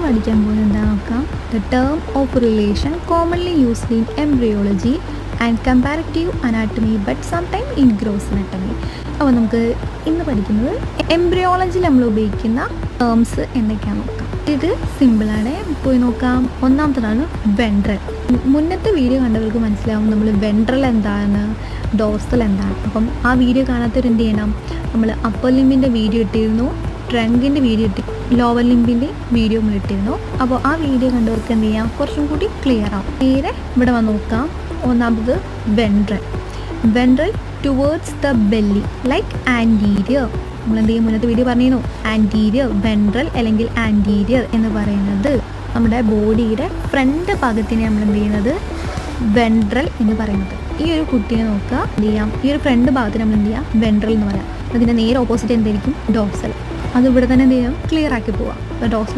പഠിക്കാൻ പോകുന്നത് എന്താ നോക്കാം. The term of relation commonly used in embryology and comparative anatomy but sometime in gross anatomy. അപ്പോൾ നമുക്ക് ഇന്ന് പഠിക്കുന്നത് എംബ്രിയോളജിയിൽ നമ്മൾ ഉപയോഗിക്കുന്ന ടേംസ് എന്തൊക്കെയാണെന്ന് നോക്കാം. ഇത് സിമ്പിളാണ്, പോയി നോക്കാം. ഒന്നാമത്തേതാണ് വെൻട്രൽ. മുന്നത്തെ വീഡിയോ കണ്ടവർക്ക് മനസ്സിലാവും നമ്മൾ വെൻട്രൽ എന്താണ്, ഡോർസൽ എന്താണ്. അപ്പം ആ വീഡിയോ കാണാത്തവർ എന്ത് ചെയ്യണം, നമ്മൾ അപ്പർ ലിംബിൻ്റെ വീഡിയോ ഇട്ടിരുന്നു, ട്രങ്കിൻ്റെ വീഡിയോ ലോവർ ലിംബിൻ്റെ വീഡിയോ ഇട്ടിരുന്നു. അപ്പോൾ ആ വീഡിയോ കണ്ടവർക്ക് എന്ത് ചെയ്യാം, കുറച്ചും കൂടി ക്ലിയർ ആവും. നേരെ ഇവിടെ വന്ന് നോക്കാം. ഒന്നാമത് ventral. Ventral towards the belly like anterior. നമ്മളെന്ത് ചെയ്യും, മുന്നത്തെ വീഡിയോ പറഞ്ഞിരുന്നു ആൻറ്റീരിയർ. വെൻട്രൽ അല്ലെങ്കിൽ ആൻറ്റീരിയർ എന്ന് പറയുന്നത് നമ്മുടെ ബോഡിയുടെ ഫ്രണ്ട് ഭാഗത്തിനെ നമ്മൾ എന്ത് ചെയ്യുന്നത് വെൻട്രൽ എന്ന് പറയുന്നത്. ഈ ഒരു കുട്ടിയെ നോക്കുക, എന്ത് ചെയ്യാം, ഈ ഒരു ഫ്രണ്ട് ഭാഗത്തിന് നമ്മൾ എന്ത് ചെയ്യാം വെൻട്രൽ എന്ന് പറയാം. അതിൻ്റെ നേരെ ഓപ്പോസിറ്റ് എന്തായിരിക്കും, ഡോർസൽ. അത് ഇവിടെ തന്നെ എന്ത് ചെയ്യാം, ക്ലിയർ ആക്കി പോവാം. ഡോർസൽ